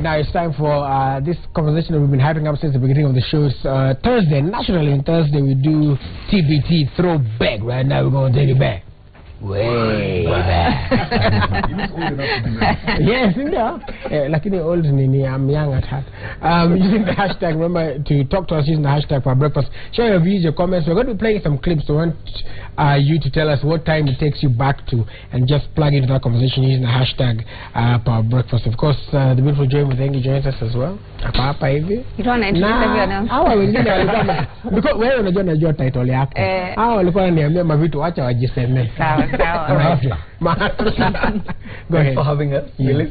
now it's time for this conversation that we've been hyping up since the beginning of the show. Thursday, nationally on Thursday, we do TBT Throwback. Right now, we're going to take it back. Way back. Yes, like any old nini, I'm young at heart. Using the hashtag, remember to talk to us using the hashtag for breakfast. Share your views, your comments. We're going to be playing some clips. So I want you to tell us what time it takes you back to, and just plug into that conversation using the hashtag Power Breakfast. Of course, the beautiful Joy Muthengi joins us as well. You don't introduce everyone else. Because wewe unajua title yako. Walikuwa niambia mavitu acha wajiseme. Sawa. Go ahead. For having us. Yes.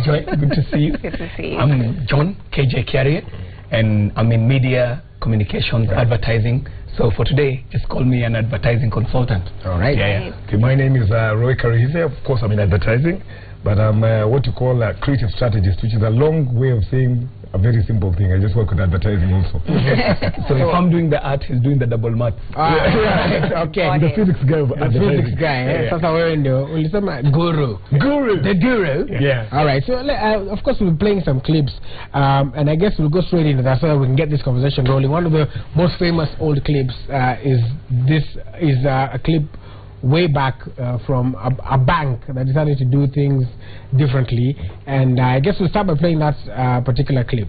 Joy, good to see you. Good to see you. I'm John Kiarie, and I'm in media, communications, advertising. So for today, just call me an advertising consultant. All right. Yeah. Okay, my name is Roy Karuhize. Of course, I'm in advertising, but I'm what you call a creative strategist, which is a long way of saying a very simple thing. I just work with advertising also. So if I'm doing the art, he's doing the double math. Okay. The physics guy of advertising. Physics guy. Sasa wewe ndio ulisema guru. The guru. Yeah. All right. So of course we'll be playing some clips, and I guess we'll go straight into that so that we can get this conversation rolling. One of the most famous old clips is a clip way back from a bank that decided to do things differently, and I guess we'll start by playing that particular clip.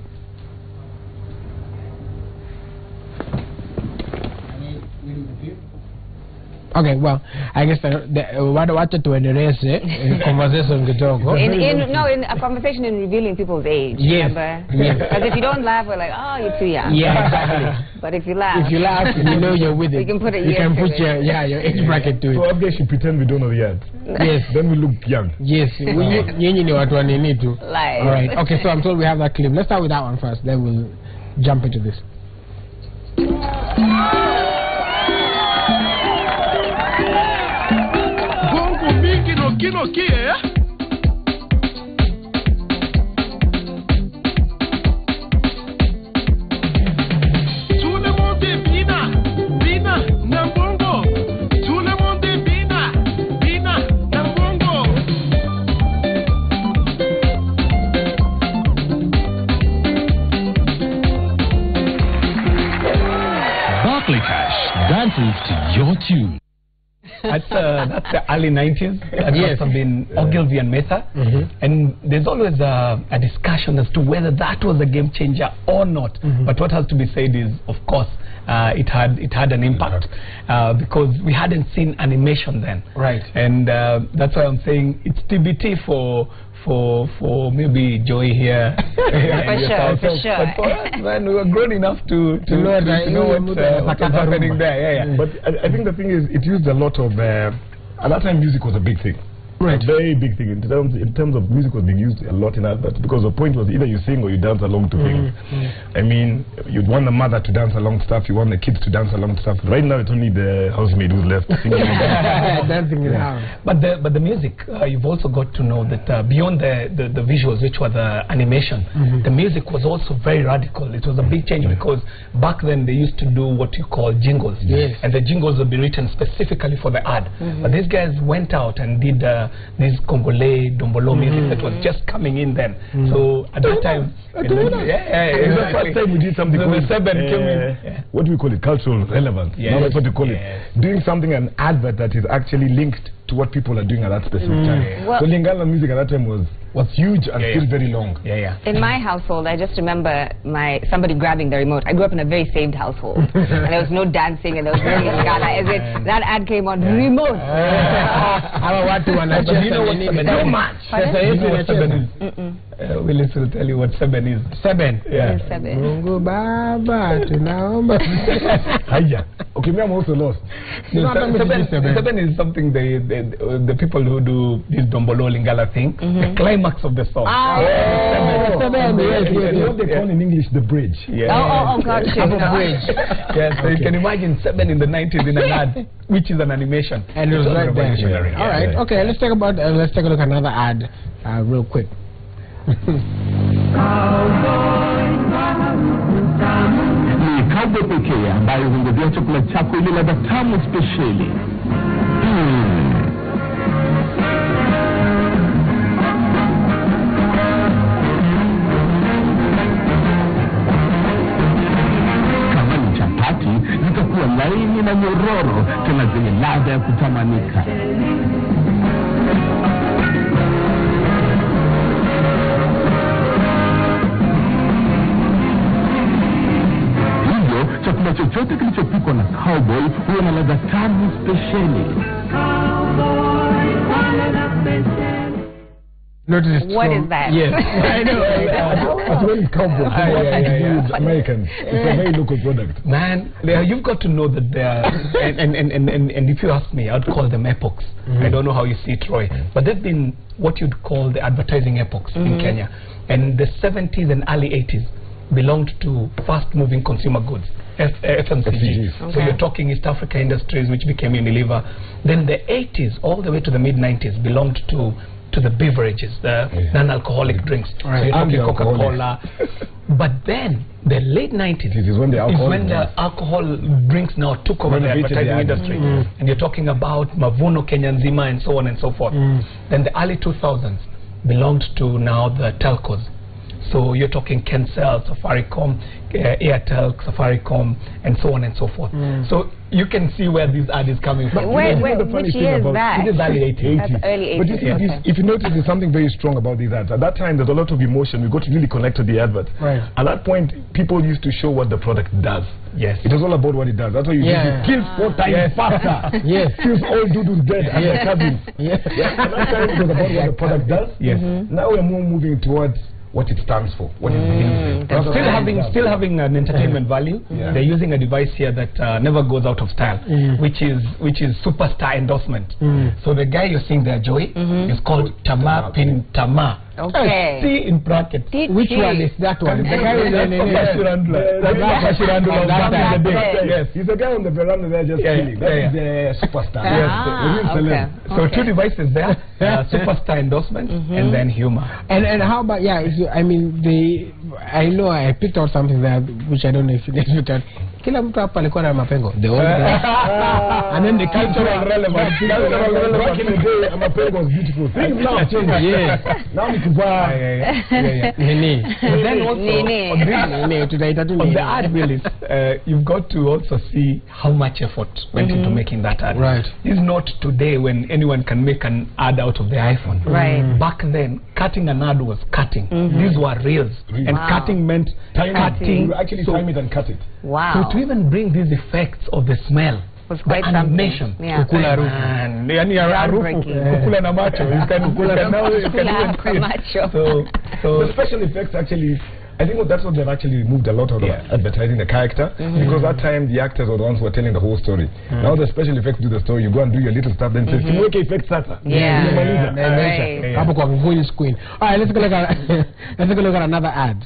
Okay, well, I guess what to entertain conversation in a conversation in revealing people's age. Yes. Remember? Yes. Because if you don't laugh, we're like, oh, you're too young. Yeah, exactly. But if you laugh, you know you're with it. You can put You can put your age bracket to it. So I guess you pretend we don't know yet. Yes. Then we look young. Yes. You know what one you need to. Like. All right. Okay. So I'm told we have that clip. Let's start with that one first. Then we'll jump into this. Dances to your tune. That's the early 90s. That must have been Ogilvy and Mather. And there's always a discussion as to whether that was a game changer or not. But what has to be said is, of course, it had an impact because we hadn't seen animation then. Right. And that's why I'm saying it's TBT for maybe Joy here. For sure. But for us, man, we were grown enough to know what's happening there. Yeah. But I think the thing is, it used a lot of. At that time, music was a big thing. Right. A very big thing. In terms of music was being used a lot in adverts, because the point was either you sing or you dance along to things. I mean, you'd want the mother to dance along to stuff, you want the kids to dance along to stuff. Right now, it's only the housemaid who's left singing. Dancing in the house. But the music, you've also got to know that beyond the visuals, which were the animation, the music was also very radical. It was a big change because back then they used to do what you call jingles. Yes. And the jingles would be written specifically for the ad. But these guys went out and did this Congolese Dombolo music that was just coming in then. So at that time, It's the first time we did something called what do we call it? Cultural relevance. Yes. Now that's what we call it. Doing something, an advert that is actually linked to what people are doing at that specific time. Well, so Lingala music at that time was huge and still very long. In my household, I just remember somebody grabbing the remote. I grew up in a very saved household. And there was no dancing and there was no Lingala. That ad came on remote. I want to so much. Willis will tell you what Seben is. Seben? Yeah. Mungu Baba, tunaomba. Okay, me I'm also lost. Seben is something the people who do this Dombolo Lingala thing, the climax of the song. Seben. What they call in English the bridge. Oh, God. Bridge. Yes, so you can imagine Seben in the 90s in an ad, which is an animation. And it was right there. All right, okay, let's take a look at another ad real quick. Cowboy pekee ambayo hungojea chakula chako ili ladha tamu spesheli. laini na nyororo, tena zenye ladha ya kutamanika. Hivyo, chakula chochote kilichopikwa na cowboy huwa na ladha tamu speciali. What is that? Yes, I know. As well as cowboy, Americans. It's a very local product. Man, you've got to know that they are, and if you ask me, I'd call them epochs. I don't know how you see it, Roy, but they've been what you'd call the advertising epochs in Kenya. And the 70s and early 80s belonged to fast-moving consumer goods, FMCG. Okay. So you're talking East Africa Industries, which became Unilever. Then the 80s, all the way to the mid-90s, belonged to the beverages, the non-alcoholic drinks. Right. So you're talking Coca-Cola. But then, the late 90s is when the alcohol drinks now took over the advertising industry. And you're talking about Mavuno, Kenya Nzima, and so on and so forth. Then the early 2000s belonged to now the telcos. So you're talking Kencell, Safaricom, Airtel, Safaricom, and so on and so forth. So you can see where this ad is coming from. Wait, which year is that? It is early 80s. That's early 80s. But you see, if you notice, there's something very strong about these ads. At that time, there's a lot of emotion. We got to really connect to the advert. Right. At that point, people used to show what the product does. Yes. It was all about what it does. That's why you see it kills 4 times faster. Yes. Kills all dudes dead and their cousins. Yes. At that time, it was about what the product does. Yes. Now we're more moving towards what it stands for, what it means. Still having an entertainment value. They're using a device here that never goes out of style, which is superstar endorsement. So the guy you're seeing there, Joey, is called Tama Pin Tama. Okay. See in brackets. Which one is that one? The guy with Yes, he's the guy on the veranda there just chilling. That's the superstar. So 2 devices there, superstar endorsement and then humor. And how about, I mean, I know I picked out something there which I don't know if you guys looked at. Kila mtu hapa alikuwa na mapengo. The old guy. And then the cultural relevance. Back in the day, mapengo was beautiful. Things now change. Yes. Now we can buy. Nini. And then also on the ad release, you've got to also see how much effort went into making that ad. Right. It's not today when anyone can make an ad out of the iPhone. Right. Back then, cutting an ad was cutting. These were reels. And cutting meant cutting. You actually time it and cut it. Wow. So to even bring these effects of the smell, was quite the animation, something. kukula na macho, you can even see it. So the special effects actually, I think that's what they've actually moved a lot out of advertising the character, because that time the actors were the ones who were telling the whole story. Now the special effects do the story. You go and do your little stuff, then say, effects sasa. Hapo kwa green screen. All right, let's go look at another ad.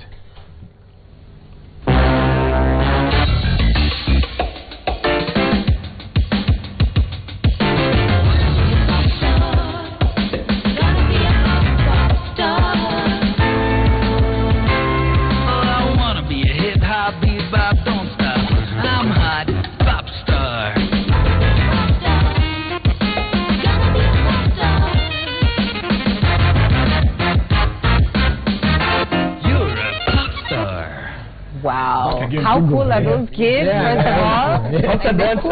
Wow. How cool are those kids, first of all?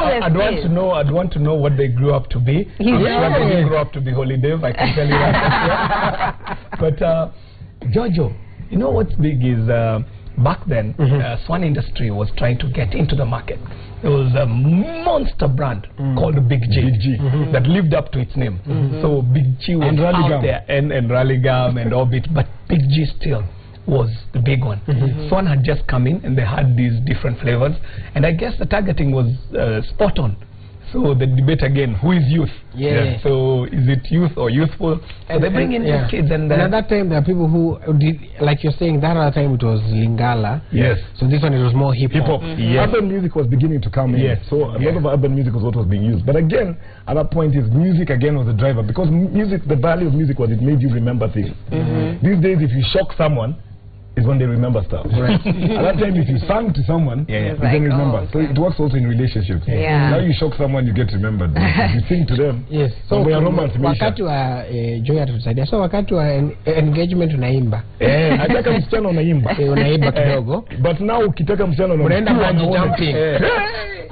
I'd want to know what they grew up to be. They didn't grow up to be Holiday, I can tell you that. But Jojo, you know what's big is back then, Swan Industry was trying to get into the market. There was a monster brand called Big G, that lived up to its name. So Big G was out there, and Ralligam and Orbit, but Big G still was the big one. Swan had just come in and they had these different flavors, and I guess the targeting was spot on. So the debate again, who is youth? So is it youth or youthful? So they bring in these kids, and at that time there are people who did, like you're saying, that other time it was Lingala. Yes. So this one it was more hip hop. Urban music was beginning to come in. So a lot of urban music was what was being used. But again, at that point is music again was the driver, because music, the value of music was it made you remember things. These days, if you shock someone, is when they remember stuff. Right. At that time, if you sang to someone, you then remember. So it works also in relationships. Now you shock someone, you get remembered. If you sing to them, so wakati wa Joy atatusaidia. So wakati wa engagement unaimba. Nataka msichana unaimba. Unaimba kidogo. But now ukitaka msichana unaenda bungee jumping.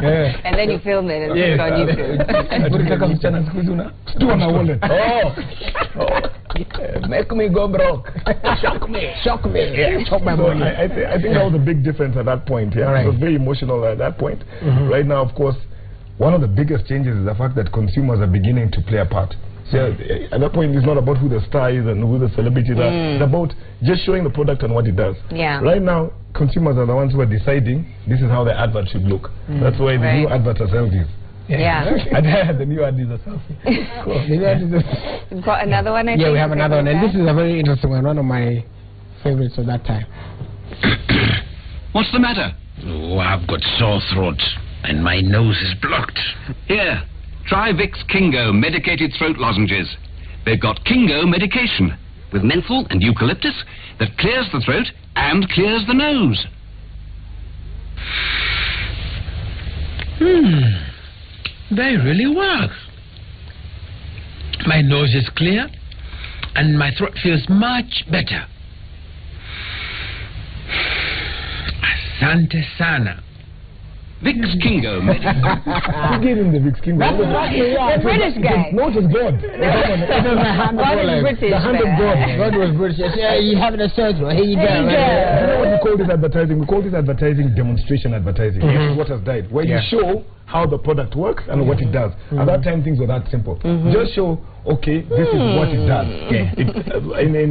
And then you film it and put it on YouTube. Ukitaka msichana siku hizi una na wallet. Make me go broke. Shock me. Shock my money. I think that was a big difference at that point. Yeah, right. It was very emotional at that point. Right now, of course, one of the biggest changes is the fact that consumers are beginning to play a part. So at that point, it's not about who the star is and who the celebrities are. It's about just showing the product and what it does. Yeah. Right now, consumers are the ones who are deciding this is how the advert should look. That's why the new adverts are selfies. Yeah. The new ad is a selfie. Cool. We've got another one, I think. Yeah, we have another one. And this is a very interesting one. One of my favorites of that time. What's the matter? Oh, I've got sore throat and my nose is blocked. Here, try Vicks Kingo medicated throat lozenges. They've got Kingo medication with menthol and eucalyptus that clears the throat and clears the nose. They really work. My nose is clear and my throat feels much better. Asante sana. Vicks Kingo medication. Who gave him the Vicks Kingo? The British guy. No, it was God. God is British. The hand of God. God was British. Yeah, you have a circle. Here you go. You know what we call this advertising? We call this advertising demonstration advertising. This is what has died. Where you show how the product works and what it does. At that time, things were that simple. Just show, okay, this is what it does.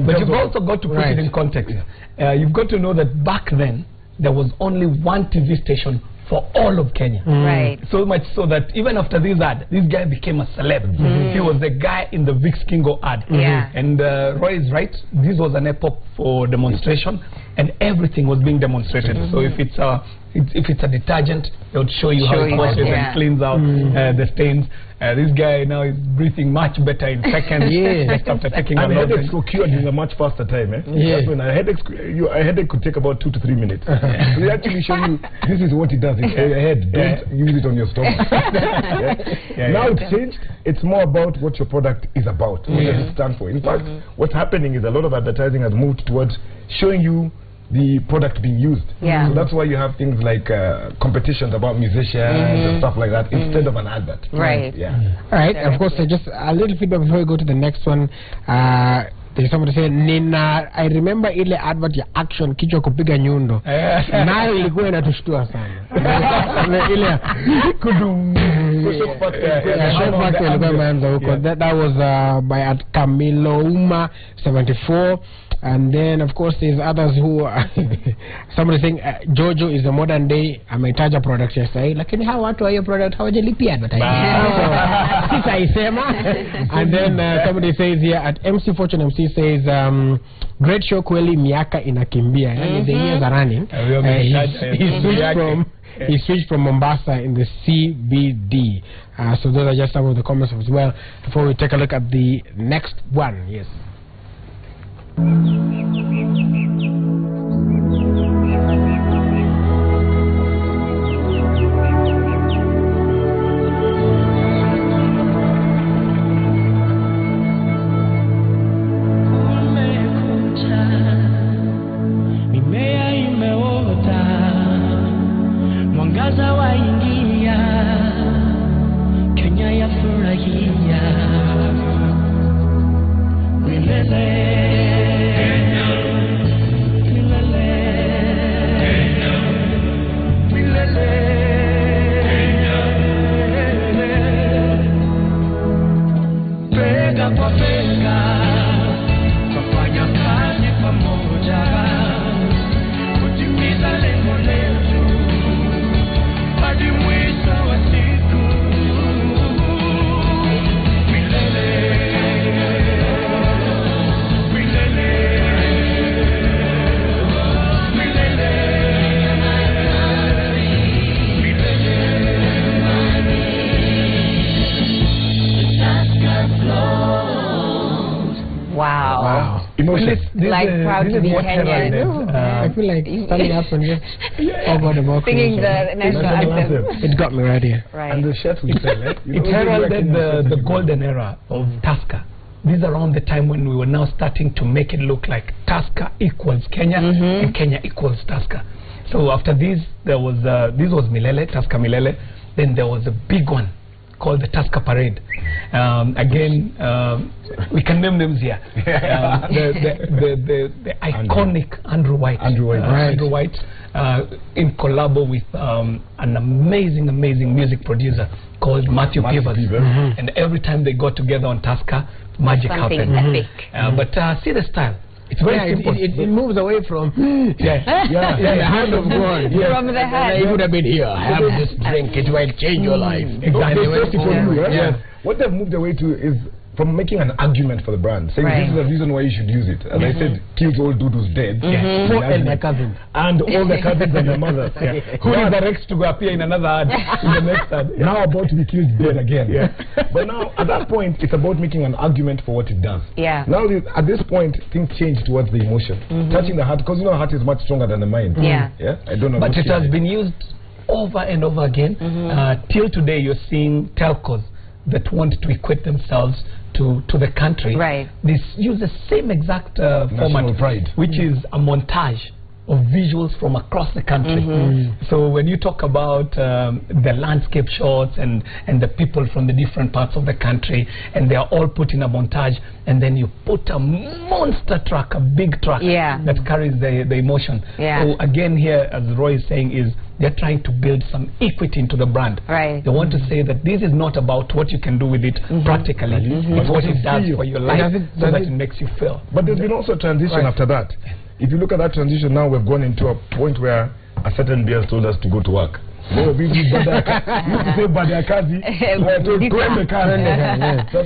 But you've also got to put it in context. You've got to know that back then, there was only one TV station for all of Kenya. Right. So much so that even after this ad, this guy became a celeb. He was the guy in the Vicks Kingo ad. And Roy is right. This was an epoch for demonstration, and everything was being demonstrated. So if it's a detergent, they would show you how it washes and cleans out the stains. This guy now is breathing much better in seconds just after taking a lot. Headaches were cured in a much faster time. That's when a headache could take about 2 to 3 minutes. So they actually show you this is what it does. It's a head. Don't use it on your stomach. Now it's changed. It's more about what your product is about. What does it stand for? In fact, what's happening is a lot of advertising has moved towards showing you the product being used. So that's why you have things like competitions about musicians and stuff like that instead of an advert. Right. All right. Of course, just a little feedback before we go to the next one. There's somebody saying, Nina, I remember ile advert ya action kichwa kupiga nyundo. Nayo ilikuwa inatushtua sana. Ile kudum. That was by at Camilo Uma 74. And then of course there's others who somebody saying Jojo is a modern day ametaja product ya sahi, lakini hawa watu wa hiyo product hawajalipia advertising. Sasa isema. And then somebody says here at MC Fortune MC says great show kweli, miaka inakimbia. Yani the years are running. He switched from Mombasa in the CBD. So those are just some of the comments as well before we take a look at the next one. Yes. Mimea imeota, mwangaza waingia, Kenya yafurahia milele. Like proud to be Kenyan. I feel like standing up and just singing the national anthem. It got me right here. Right. And the shirt we sell, it heralded the golden era of Tusker. This is around the time when we were now starting to make it look like Tusker equals Kenya and Kenya equals Tusker. So after this, there was this was Milele, Tusker Milele. Then there was a big one called the Tusker Parade. Again, we can name names here. The iconic Andrew White. Andrew White, in collabo with an amazing music producer called Matthew Peavers. And every time they got together on Tusker, magic happened. Epic. But see the style. It's very simple. It moves away from the hand of God. From the hand. It would have been here. Have this drink. It might change your life. Exactly. What they've moved away to is from making an argument for the brand, saying this is the reason why you should use it. As I said, kills all dude who's dead. And my cousins. And all the cousins and the mothers. Who is the next to go appear in another ad, in the next ad? Now about to be killed dead again. But now, at that point, it's about making an argument for what it does. Now, at this point, things change towards the emotion. Touching the heart, because you know, heart is much stronger than the mind. I don't know. But it has been used over and over again. Till today, you're seeing telcos that want to equate themselves to the country. They use the same exact format, which is a montage of visuals from across the country. So when you talk about the landscape shots and the people from the different parts of the country, and they are all put in a montage, and then you put a monster track, a big track that carries the emotion. So again here, as Roy is saying, is they're trying to build some equity into the brand. They want to say that this is not about what you can do with it practically, but what it does for your life, so that it makes you feel. But there's been also a transition after that. If you look at that transition now, we've gone into a point where a certain beer told us to go to work. So at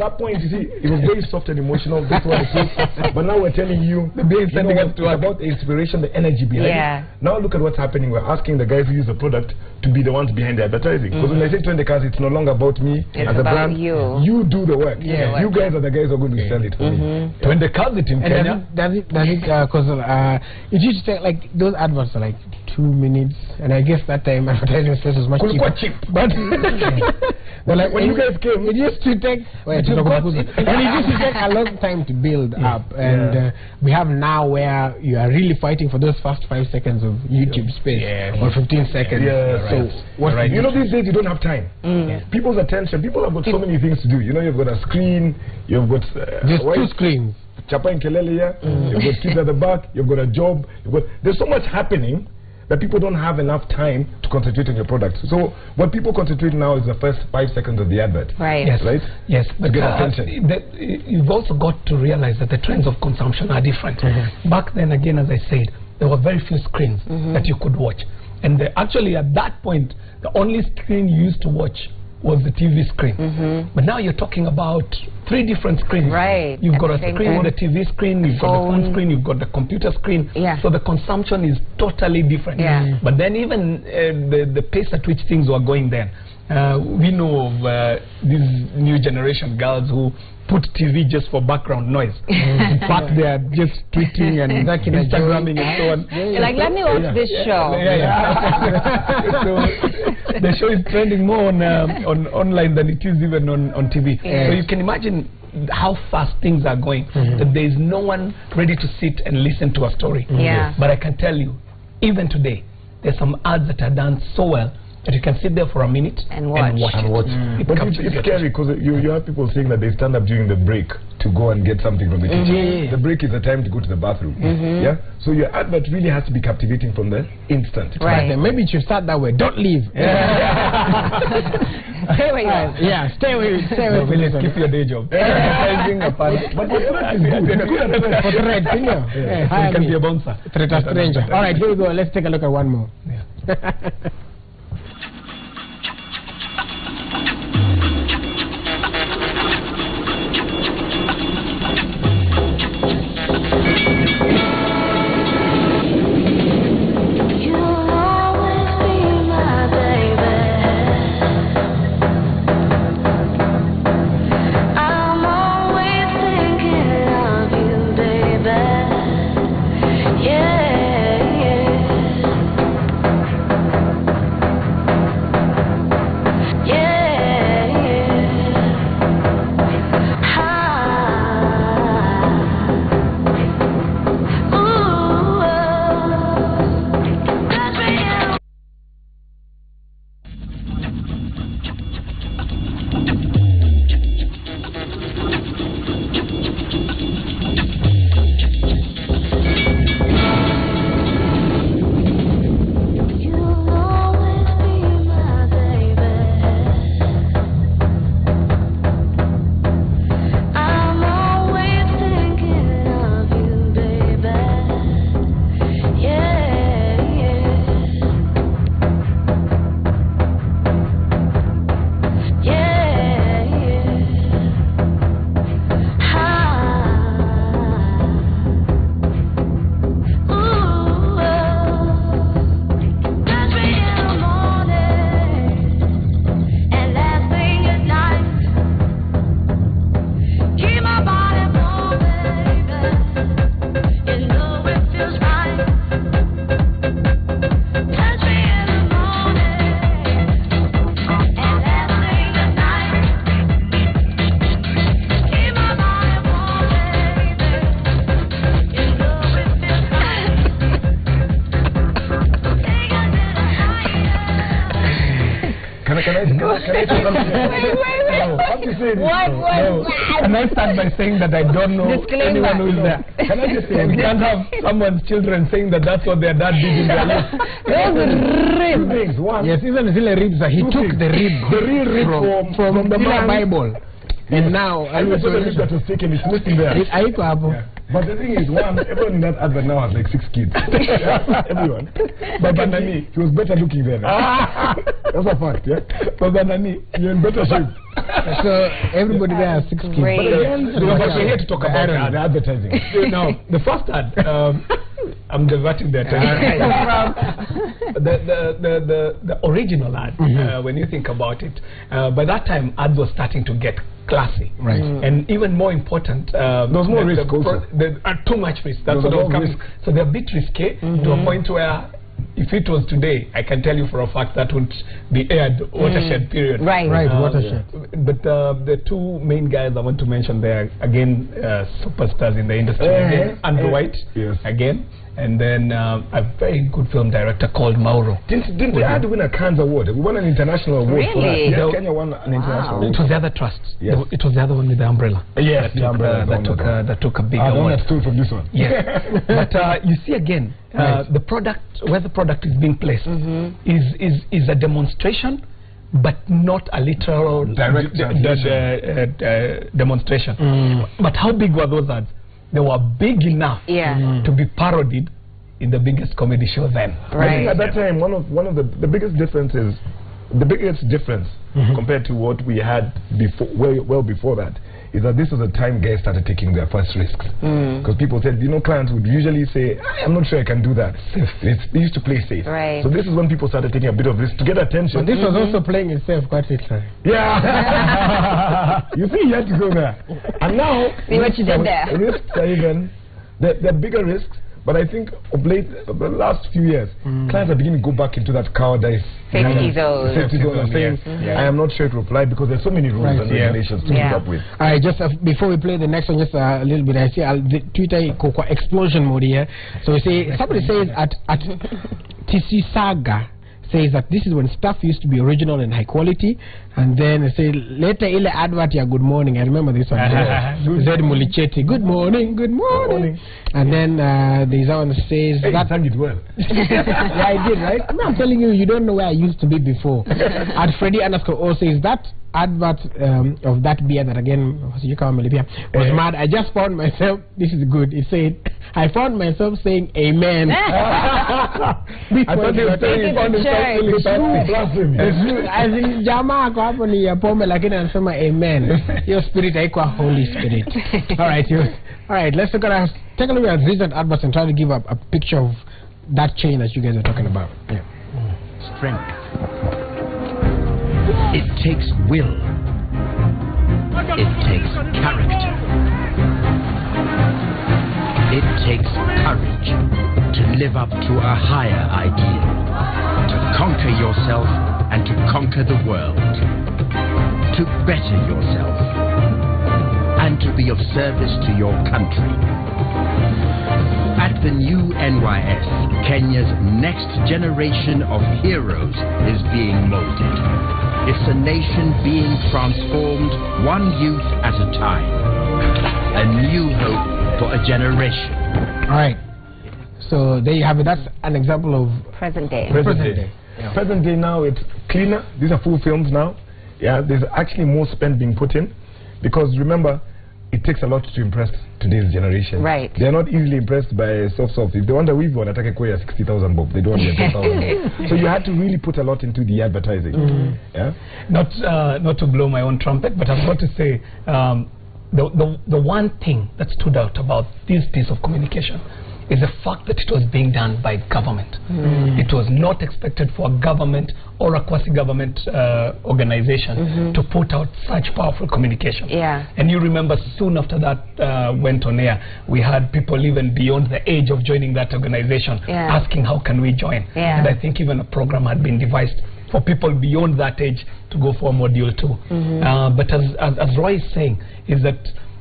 that point, you see, it was very soft and emotional. That's what it is. But now we're telling you, it's about the inspiration, the energy behind it. Now look at what's happening. We're asking the guys who use the product to be the ones behind the advertising. Because when I say 20 cars, it's no longer about me as a brand. You do the work. You guys are the guys who are going to sell it for me. 20 cars it in Kenya. Does it because it used to take, like, those adverts are like 2 minutes, and I guess that time advertising space was much cheap. But like, when you guys came, it used to take it used to take a long time to build up, and we have now where you are really fighting for those first 5 seconds of YouTube space or 15 seconds. You know, these days you don't have time. People's attention. People have got so many things to do. You know, you've got a screen. You've got just 2 screens. Chapa in Kelele here. You've got kids at the back. You've got a job. There's so much happening that people don't have enough time to concentrate on your product. So what people concentrate now is the first 5 seconds of the advert. Yes, but get attention. You've also got to realize that the trends of consumption are different. Back then, again, as I said, there were very few screens that you could watch. And actually, at that point, the only screen you used to watch was the TV screen. But now you're talking about 3 different screens. You've got a screen, the TV screen, you've got the phone screen, you've got the computer screen. So the consumption is totally different. But then even the pace at which things were going then, we know of these new generation girls who put TV just for background noise. In fact, they are just tweeting and Instagramming and so on. You're like, let me watch this show. So the show is trending more on online than it is even on TV. So you can imagine how fast things are going, that there is no one ready to sit and listen to a story. But I can tell you, even today, there's some ads that are done so well that you can sit there for a minute and watch it. But it's scary because you have people saying that they stand up during the break to go and get something from the kitchen. The break is the time to go to the bathroom. So your advert really has to be captivating from the instant. Maybe it should start that way. Don't leave. Stay where you are. Stay where you are. Keep your day job. But for thread, you can be a bouncer. Threat a stranger. All right, here we go. Let's take a look at one more. Can I say something? And I start by saying that I don't know anyone who is there. Can I just say, we can't have someone's children saying that that's what their dad did in their life. Two things. One. Yes, even Zilla ribs. He took the rib. The real rib from the Bible. And now I was the rib that was taken. It's missing there. But the thing is, one, everyone in that advert now has like 6 kids. Everyone. But Banani, he was better looking then. That's a fact, yeah? But Banani, you're in better shape. So everybody there has 6 kids. Great. But again, we're here to talk about the advertising. No, the first ad, I'm diverting the attention. The original ad, when you think about it, by that time, ads were starting to get classy. Right. And even more important, there was more risk also. Too much risk. That's what was coming. So they're a bit risky to a point where if it was today, I can tell you for a fact that would be aired watershed period. Right. Watershed. But the two main guys I want to mention there, again, superstars in the industry, again, Andrew White, again, and then a very good film director called Mauro. Didn't they had to win a Cannes Award? We won an international award for that. Yes, Kenya won an international award. It was the other trusts. Yes. It was the other one with the umbrella. Yes, that took a big award. I from this one. Yeah. But you see again, the product, where the product is being placed, is a demonstration, but not a literal direct demonstration. But how big were those ads? They were big enough to be parodied in the biggest comedy show then. Right. I think at that time, one of the biggest differences, compared to what we had before, well before that, is that this was a time guys started taking their first risks. Because people said, clients would usually say, I'm not sure I can do that. They used to play safe. Right. So this is when people started taking a bit of risk to get attention. But this was also playing itself quite literally. Yeah. You see, you had to go there. And now, see what you did there. Risks are even, they're bigger risks. But I think of late, the last few years, clients are beginning to go back into that cowardice. Safety zone. Safety zone. I'm saying, I am not sure it will apply because there's so many rules and regulations to keep up with. All right, just before we play the next one, just a little bit, I see the Twitter explosion mode here. So we say, somebody says at Tisisaga, says that this is when stuff used to be original and high quality, and then they say later ile advert ya good morning. I remember this one. Zed Mulicheti, good morning, and then there's one that says that sang it well. Yeah, I did, right? I'm telling you, you don't know where I used to be before. And Freddie underscore O says that advert of that beer that again was mad. I just found myself, this is good, it said, I found myself saying amen. I thought you were saying as in jamaa kwa hapo ni ya pombe lakini anasema amen. Your spirit haikuwa Holy Spirit. Alright, let's take a look at recent adverts and try to give a picture of that chain that you guys are talking about. Strength. It takes will. It takes character. It takes courage to live up to a higher ideal, to conquer yourself and to conquer the world, to better yourself, and to be of service to your country. At the new NYS, Kenya's next generation of heroes is being molded. It's a nation being transformed, one youth at a time. A new hope for a generation. All right. So there you have it. That's an example of present day. Present day now, it's cleaner. These are full films now. Yeah, there's actually more spend being put in. Because remember, it takes a lot to impress today's generation. Right. They're not easily impressed by soft. If they want a weave on, attack a 60,000 bob. They don't want 10,000. So you had to really put a lot into the advertising. Yeah. Not to blow my own trumpet, but I've got to say, the one thing that stood out about this piece of communication is the fact that it was being done by government. It was not expected for a government or a quasi-government organization to put out such powerful communication. Yeah. And you remember soon after that went on air, we had people even beyond the age of joining that organization asking how can we join. And I think even a program had been devised for people beyond that age to go for module 2. But as Roy is saying, is that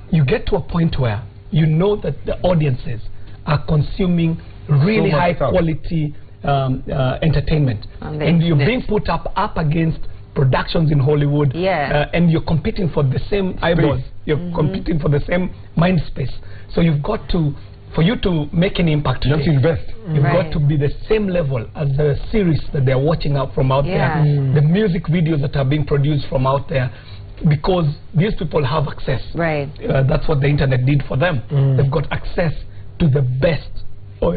you get to a point where you know that the audiences are consuming really high quality entertainment, and you're being put up against productions in Hollywood, and you're competing for the same eyeballs, you're competing for the same mind space. So you've got to, for you to make an impact, you have to invest. You've got to be the same level as the series that they're watching out from out there, the music videos that are being produced from out there, because these people have access. That's what the internet did for them. They've got access to the best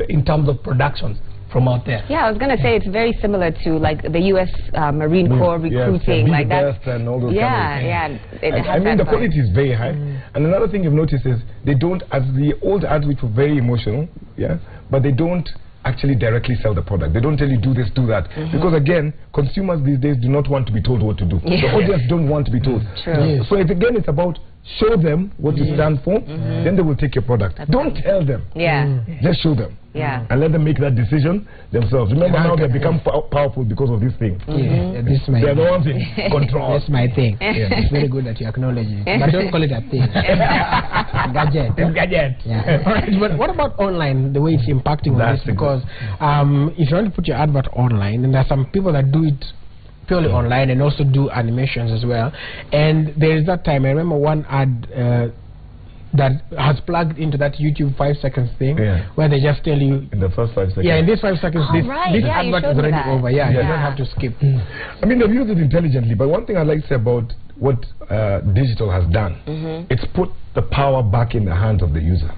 in terms of productions from out there. I was going to say it's very similar to like the U.S. Marine Corps recruiting, like that. And all those kind of things. I mean, the quality is very high. And another thing you've noticed is they don't, as the old ads which were very emotional, but they don't actually directly sell the product. They don't tell you do this, do that. Because again, consumers these days do not want to be told what to do. The audience don't want to be told. So again, it's about show them what you stand for, then they will take your product. Don't tell them. Just show them. And let them make that decision themselves. Remember now they've become powerful because of this thing. This is my they're the ones in control. That's my thing. It's very good that you acknowledge it. But don't call it a thing. Gadget. All right, but what about online, the way it's impacting on this? Because if you want to put your advert online, and there are some people that do it purely online and also do animations as well, and there is that time, I remember one ad that has plugged into that YouTube 5 seconds thing, where they just tell you in the first 5 seconds. In this 5 seconds, this advert is already over. You don't have to skip. I mean, they've used it intelligently, but one thing I'd like to say about what digital has done, it's put the power back in the hands of the user,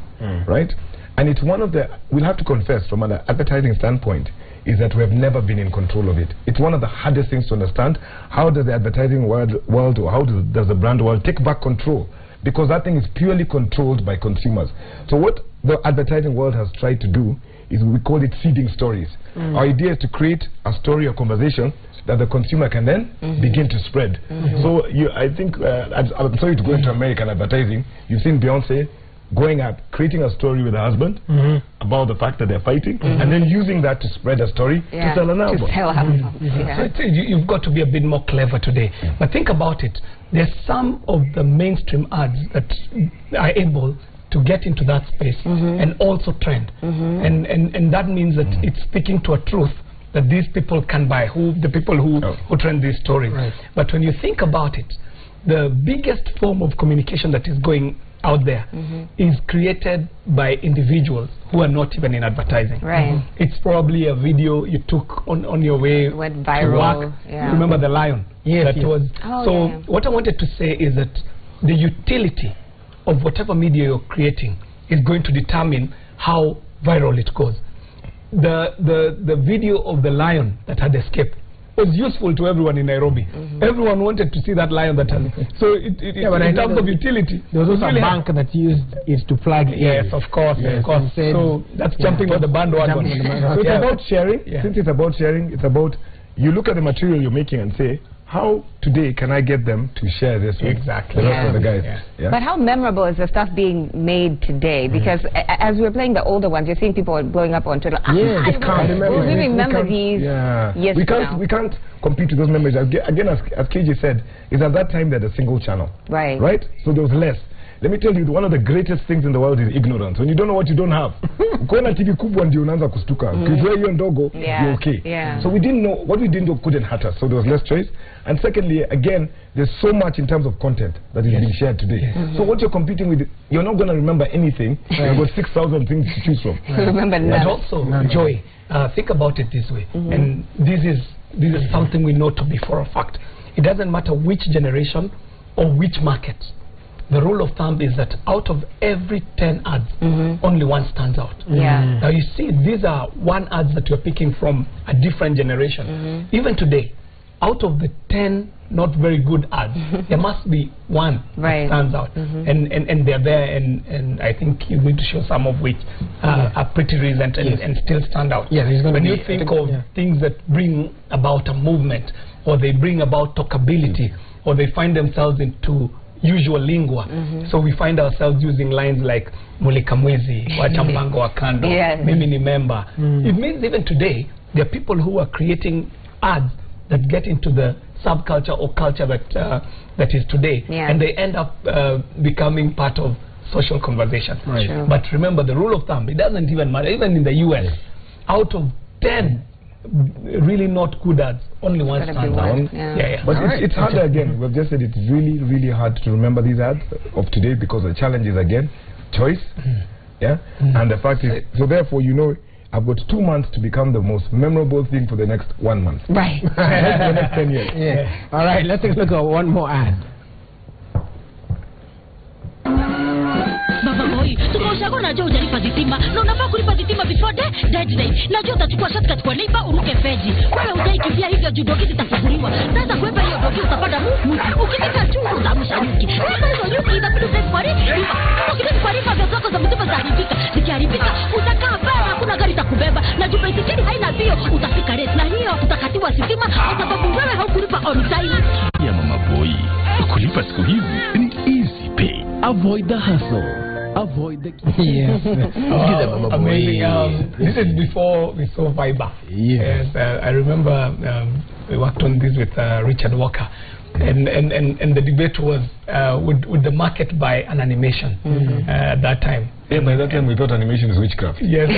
right? And it's one of the, we'll have to confess, from an advertising standpoint, is that we have never been in control of it. It's one of the hardest things to understand. How does the advertising world or how does the brand world take back control? Because that thing is purely controlled by consumers. So what the advertising world has tried to do is, we call it seeding stories. Our idea is to create a story or conversation that the consumer can then begin to spread. So I think, I'm sorry to go into American advertising, you've seen Beyonce going at creating a story with her husband about the fact that they're fighting, and then using that to spread a story to sell an album. So you've got to be a bit more clever today. But think about it. There's some of the mainstream ads that are able to get into that space and also trend. And that means that it's speaking to a truth that these people can buy, the people who trend these stories. But when you think about it, the biggest form of communication that is going out there is created by individuals who are not even in advertising. It's probably a video you took on your way went viral. to work. Remember the lion? What I wanted to say is that the utility of whatever media you're creating is going to determine how viral it goes. The video of the lion that had escaped was useful to everyone in Nairobi. Everyone wanted to see that lion that had. So in terms of utility, there was also a bank that used it to plug in. Yes, of course. So that's jumping on the bandwagon. So it's about sharing. Since it's about sharing, it's about, you look at the material you're making and say, how today can I get them to share this with the rest of the guys? But how memorable is the stuff being made today? Because as we're playing the older ones, you're seeing people blowing up on Twitter. We remember these years we can't compete with those memories. Again, as KJ said, is at that time they had a single channel. Right? So there was less. Let me tell you, one of the greatest things in the world is ignorance. When you don't know what you don't have. Ukiona TV kubwa ndio unaanza kustuka. Ukizoea hiyo ndogo, you're okay. So we didn't know, what we didn't know couldn't hurt us. So there was less choice. And secondly, again, there's so much in terms of content that is being shared today. So what you're competing with, you're not going to remember anything. You've got 6,000 things to choose from. Remember that. But also, Joy, think about it this way. And this is something we know to be for a fact. It doesn't matter which generation or which market. The rule of thumb is that out of every 10 ads, only one stands out. Now you see, these are one ads that you're picking from a different generation. Even today, out of the 10 not very good ads, there must be one that stands out. And they're there, and I think you need to show some of which are pretty recent and still stand out. When you think of things that bring about a movement, or they bring about talkability, or they find themselves into usual lingua. So we find ourselves using lines like Mulika Mwezi, Wacha Mpango wa Kando, Mimi ni member. It means even today, there are people who are creating ads that get into the subculture or culture that is today, and they end up becoming part of social conversation. But remember, the rule of thumb, it doesn't even matter. Even in the US, out of 10 really not good ads. Only one Gotta be stands out. one, yeah. But it's harder again. We've just said it's really, really hard to remember these ads of today because the challenge is again choice. And the fact is, so therefore, you know, I've got 2 months to become the most memorable thing for the next 1 month. Right. For the next 10 years. Yeah. All right, let's take a look at one more ad. Baba boy, tuko ushago na Joe hujalipa zitima. Na unafaa kulipa zitima before deadline. Najua utachukua shortcut kwa lipa uruke feji. Wewe hujaikimbia hivyo juu doki zitafunguliwa. Sasa kuepa hiyo doki utapata muki. Ukifika chungu utaamsha nyuki. Sasa hizo nyuki itabidi upepe kwa rifa. Ukifika kwa rifa vya zako za mtupa zitaharibika. Zikiharibika utakaa baya, hakuna gari itakubeba. Na juu baisikeli haina bio, utafika rate. Na hiyo utakatiwa sitima kwa sababu wewe haukulipa on time. Ya mama boy, kulipa siku hizi ni easy pay. Avoid the hustle. Avoid the Yes. Amazing. This is before we saw Viber. Yes. I remember we worked on this with Richard Walker. And the debate was would the market buy an animation at that time? Yeah, by that time we thought animation is witchcraft. Yes.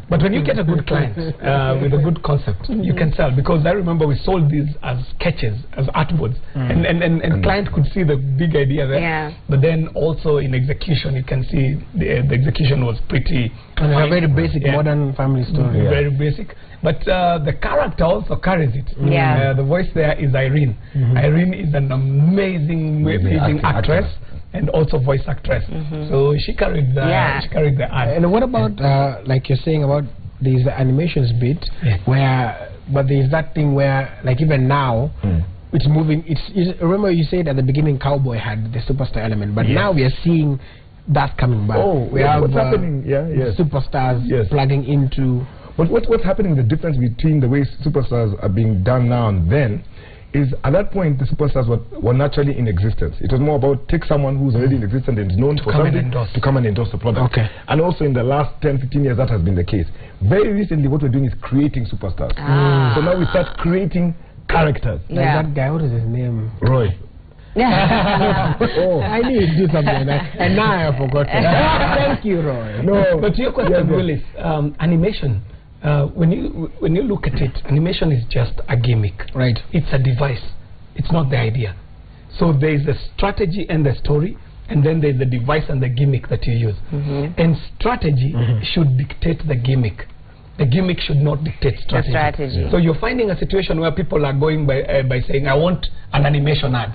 But when you get a good client with a good concept, you can sell. Because I remember we sold these as sketches, as artboards, and client could see the big idea there. Yeah. But then also in execution, you can see the execution was pretty. And a very basic modern family story. Very basic. But the character also carries it. Yeah. The voice there is Irene. Irene is an amazing actress and also voice actress. So she carried the ad. And what about like you're saying about these animations bit but there's that thing where like even now it's moving. It's remember you said at the beginning Cowboy had the superstar element, but now we are seeing that coming back. We have what's happening? Superstars plugging into. But what's happening, the difference between the way superstars are being done now and then, is at that point the superstars were naturally in existence. It was more about take someone who's already in existence and is known for something to come and endorse the product. And also in the last 10-15 years that has been the case. Very recently what we're doing is creating superstars. So now we start creating characters. Like that guy, what is his name? Roy. I need to do something like that. And now I forgot. Thank you, Roy. No, but your question, Willis, animation. When you look at it, animation is just a gimmick. Right. It's a device. It's not the idea. So there is the strategy and the story, and then there's the device and the gimmick that you use. And strategy should dictate the gimmick. The gimmick should not dictate strategy. So you're finding a situation where people are going by saying, I want an animation ad.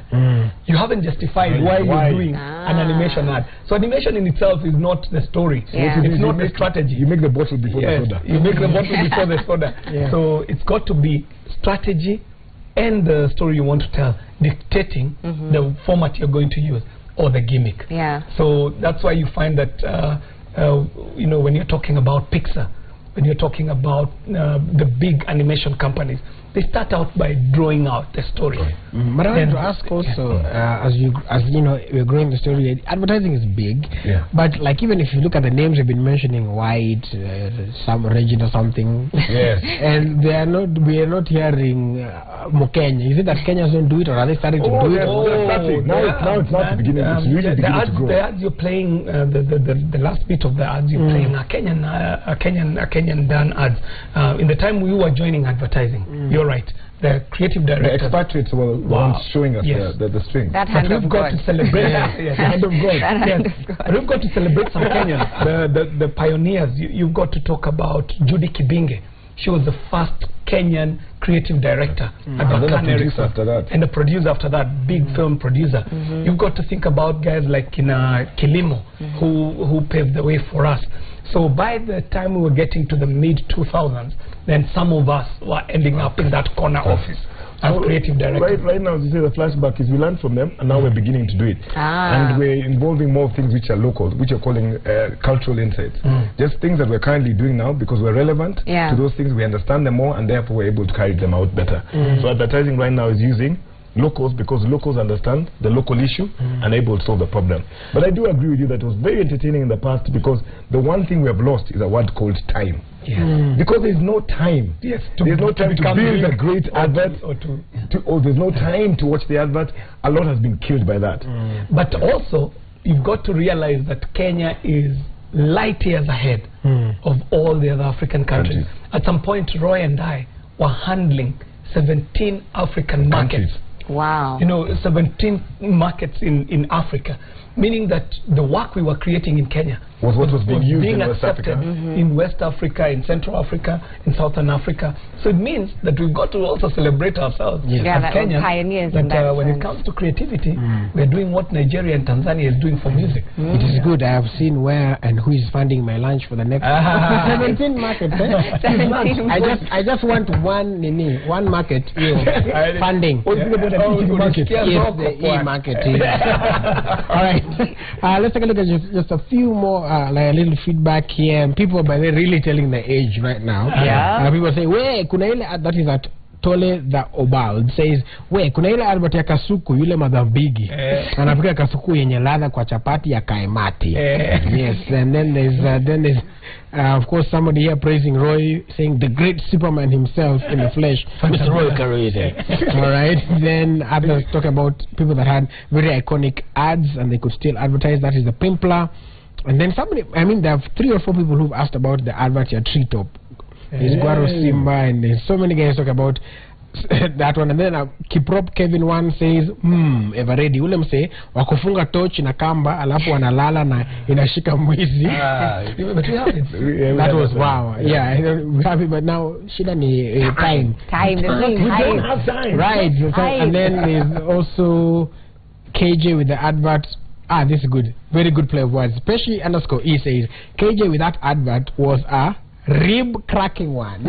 You haven't justified why you're doing an animation ad. So animation in itself is not the story. It's not the strategy. You make the bottle before the soda. You make the bottle before the soda. So it's got to be strategy and the story you want to tell dictating the format you're going to use or the gimmick. So that's why you find that you know, when you're talking about Pixar, when you're talking about the big animation companies, they start out by drawing out the story. But I want to ask also, as you know, we're growing the story. Advertising is big, but like even if you look at the names you've been mentioning, White, some Regina or something, and we are not hearing Mokenya. Is it that Kenyans don't do it, or are they starting to do it? Now it's not the beginning. It's really beginning to grow. The ads you're playing, the last bit of the ads you're playing are Kenyan done ads. In the time we were joining advertising, you're right. The creative director, the expatriates were ones showing us the string. That hand of got to celebrate. The hand of God. We've got to celebrate some Kenyans. The pioneers. You've got to talk about Judy Kibinge. She was the first Kenyan creative director and then a producer after that. And a producer after that, big film producer. You've got to think about guys like Kilimo, who paved the way for us. So by the time we were getting to the mid-2000s, then some of us were ending up in that corner office as creative directors. Right now, as you say, the flashback is we learned from them, and now we're beginning to do it. And we're involving more things which are local, which are calling cultural insights. Just things that we're currently doing now because we're relevant to those things, we understand them more, and therefore we're able to carry them out better. So advertising right now is using locals because locals understand the local issue and able to solve the problem. But I do agree with you that it was very entertaining in the past because the one thing we have lost is a word called time. Because there's no time. There's no time to build a great advert or there's no time to watch the advert. A lot has been killed by that. But also, you've got to realize that Kenya is light years ahead of all the other African countries. At some point, Roy and I were handling 17 African markets. Wow. You know, 17 markets in Africa, meaning that the work we were creating in Kenya was what was being used in West accepted Africa. in West Africa, in Central Africa, in Southern Africa. So it means that we've got to also celebrate ourselves as Kenyans. Pioneers that in that when it comes to creativity, we're doing what Nigeria and Tanzania is doing for music. It is good. I have seen where and who is funding my lunch for the next 17 markets. 17 I just want one market funding. Market. Yes, the e-market. All right. Let's take a look at just a few more, like a little feedback here. People, by the way, really telling the age right now. Yeah. People say, "Wait, kuna ile," that is at Tole the Obald says, "Wait, kuna ile Albert ya kasuku yule madhabigi anapika kasuku yenye ladha kwa chapati ya kaimati." Yes, and then there's of course somebody here praising Roy, saying the great Superman himself in the flesh, Mr. Roy Karuhize. All right. Then others talk about people that had very iconic ads and they could still advertise. That is the Pimpler. And then somebody, I mean, there are 3 or 4 people who've asked about the advert at Treetop. There's Guaro Simba, and there's so many guys talk about that one. And then Kiprop Kevin one says, ever ready. Ule mse wakufunga torch na kamba alafu wanalala na inashika mwizi. But we have it. That was wow. Yeah, we have it, but now shida ni time. Time. We don't have time. Right. And then there's also KJ with the advert. This is good. Very good play of words. Especially _E says, KJ with that advert was a rib cracking one.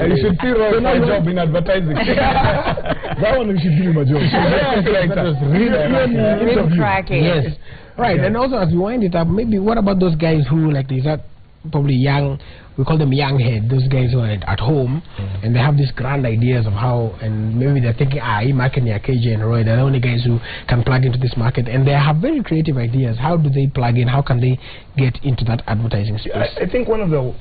You should see Roy my job in advertising. That one we should give him a job. That was Rib cracking. Yes. Right. And also as we wind it up, maybe what about those guys who, like, these are probably young, we call them young head, those guys who are at home and they have these grand ideas of how, and maybe they're thinking, market near KJ and Roy, they're the only guys who can plug into this market, and they have very creative ideas. How do they plug in? How can they get into that advertising space? I think one of the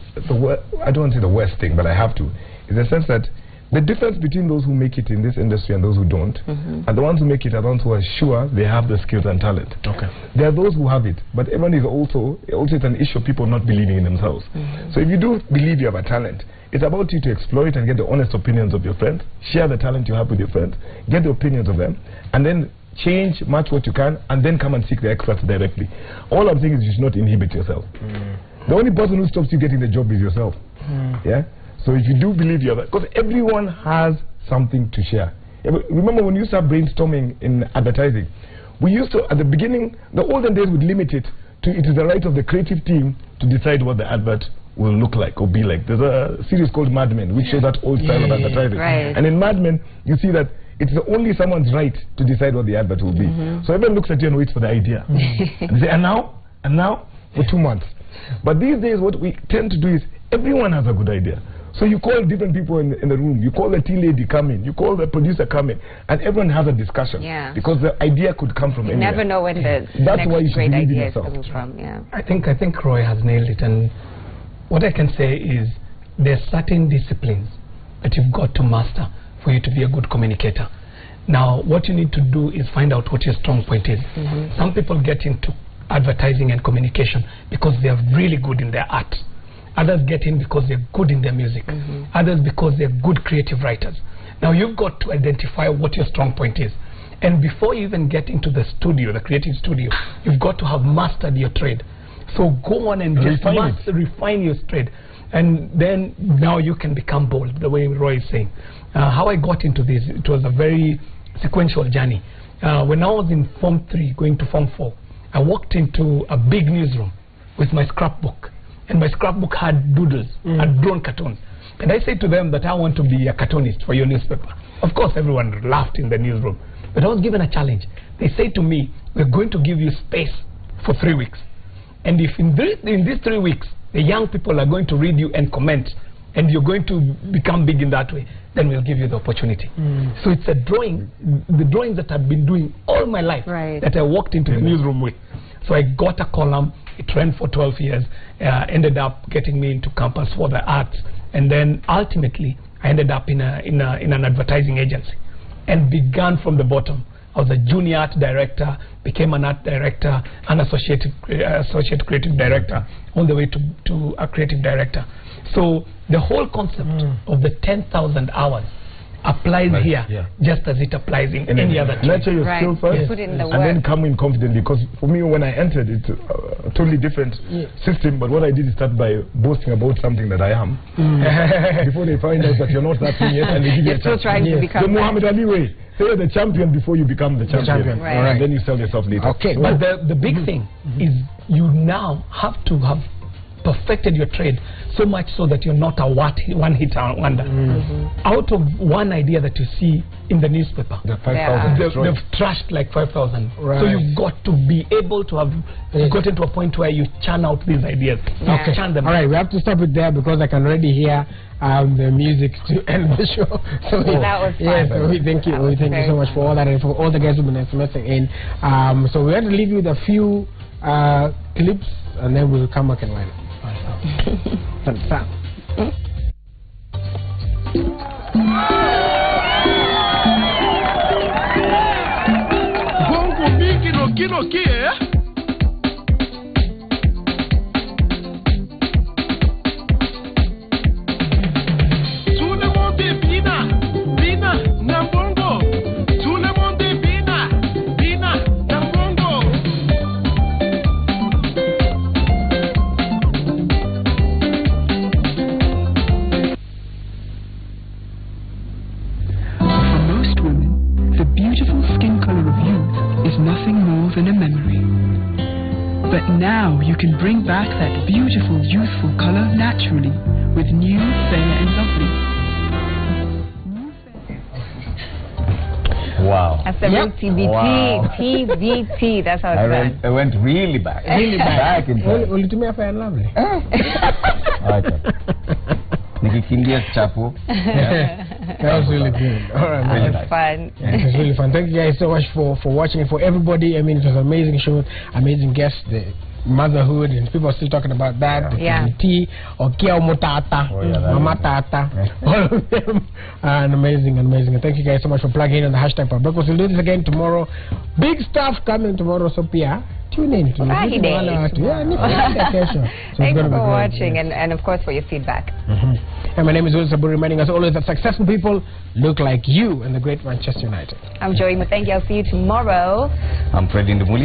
I don't want to say the worst thing, but I have to, is the sense that the difference between those who make it in this industry and those who don't, and the ones who make it are the ones who are sure they have the skills and talent. Okay. There are those who have it, but everyone is also it's an issue of people not believing in themselves. So if you do believe you have a talent, it's about you to explore it and get the honest opinions of your friends, share the talent you have with your friends, get the opinions of them, and then change, match what you can, and then come and seek the experts directly. All I'm saying is you should not inhibit yourself. The only person who stops you getting the job is yourself. Yeah. So if you do believe you have, because everyone has something to share. Remember when you start brainstorming in advertising, we used to, at the beginning, the olden days would limit it to it is the right of the creative team to decide what the advert will look like or be like. There's a series called Mad Men, which shows that old style of advertising. Right. And in Mad Men, you see that it's only someone's right to decide what the advert will be. So everyone looks at you and waits for the idea. And they say, and now, for 2 months. But these days, what we tend to do is everyone has a good idea. So you call different people in the room. You call the tea lady come in. You call the producer come in. And everyone has a discussion. Yeah. Because the idea could come from anywhere. You never know when the That's why you next should great believe in idea is yourself. coming from. Yeah. I think Roy has nailed it. And what I can say is there's certain disciplines that you've got to master for you to be a good communicator. Now, what you need to do is find out what your strong point is. Some people get into advertising and communication because they are really good in their art. Others get in because they're good in their music. Others because they're good creative writers. Now you've got to identify what your strong point is. And before you even get into the studio, the creative studio, you've got to have mastered your trade. So go on and just refine your trade. And then now you can become bold, the way Roy is saying. How I got into this, it was a very sequential journey. When I was in Form 3, going to Form 4, I walked into a big newsroom with my scrapbook. And my scrapbook had doodles, had drawn cartoons. And I said to them that I want to be a cartoonist for your newspaper. Of course, everyone laughed in the newsroom. But I was given a challenge. They said to me, we're going to give you space for 3 weeks. And if in these 3 weeks, the young people are going to read you and comment, and you're going to become big in that way, then we'll give you the opportunity. So it's a drawing, the drawings that I've been doing all my life that I walked into the newsroom with. So I got a column. It ran for 12 years, ended up getting me into campus for the arts, and then ultimately I ended up in an advertising agency and began from the bottom. I was a junior art director, became an art director, an associate creative director, all the way to a creative director. So the whole concept of the 10,000 hours applies here just as it applies in any other trade. Nurture your skill first, Put in the and then come in confidently. Because for me, when I entered, it's a totally different system. But what I did is start by boasting about something that I am. Before they find out that you're not that thing yet, and they give you a chance. Trying to become the Muhammad Ali way. Say you're the champion before you become the champion. Right. And then you sell yourself later. Okay, so but the big thing is you now have to have perfected your trade so much so that you're not a one-hit wonder. Out of one idea that you see in the newspaper, the 5,000 they've trashed like 5,000. Right. So you've got to be able to have gotten to a point where you churn out these ideas. Okay. Churn them. All right, we have to stop it there because I can already hear the music to end the show. So that was fun. So we thank you. We thank you so much for all that and for all the guys who've been SMS-ing in. So we have to leave you with a few clips and then we'll come back and line up. Now you can bring back that beautiful, youthful color naturally with new Fair and Lovely. Wow. That's the real TBT. Wow. TBT. That's how it's done. I went really back. Really back. in time. Will you do me a Fair and Lovely? Okay. Nikikimbia chapo. That was really good. All right, That man. was fun. It was really fun. Thank you guys so much for watching and for everybody. I mean, it was an amazing show, amazing guests, the motherhood, and people are still talking about that. Yeah. The tea or Kia Motata, Mama Tata, all of them. And amazing. And thank you guys so much for plugging in on the hashtag for breakfast. We'll do this again tomorrow. Big stuff coming tomorrow, so Pia. Tune in to Thanks for watching and of course for your feedback. And my name is Will Saburi, reminding us always that successful people look like you and the great Manchester United. I'm Joey Mutengi. I'll see you tomorrow. I'm Fred Indumuli.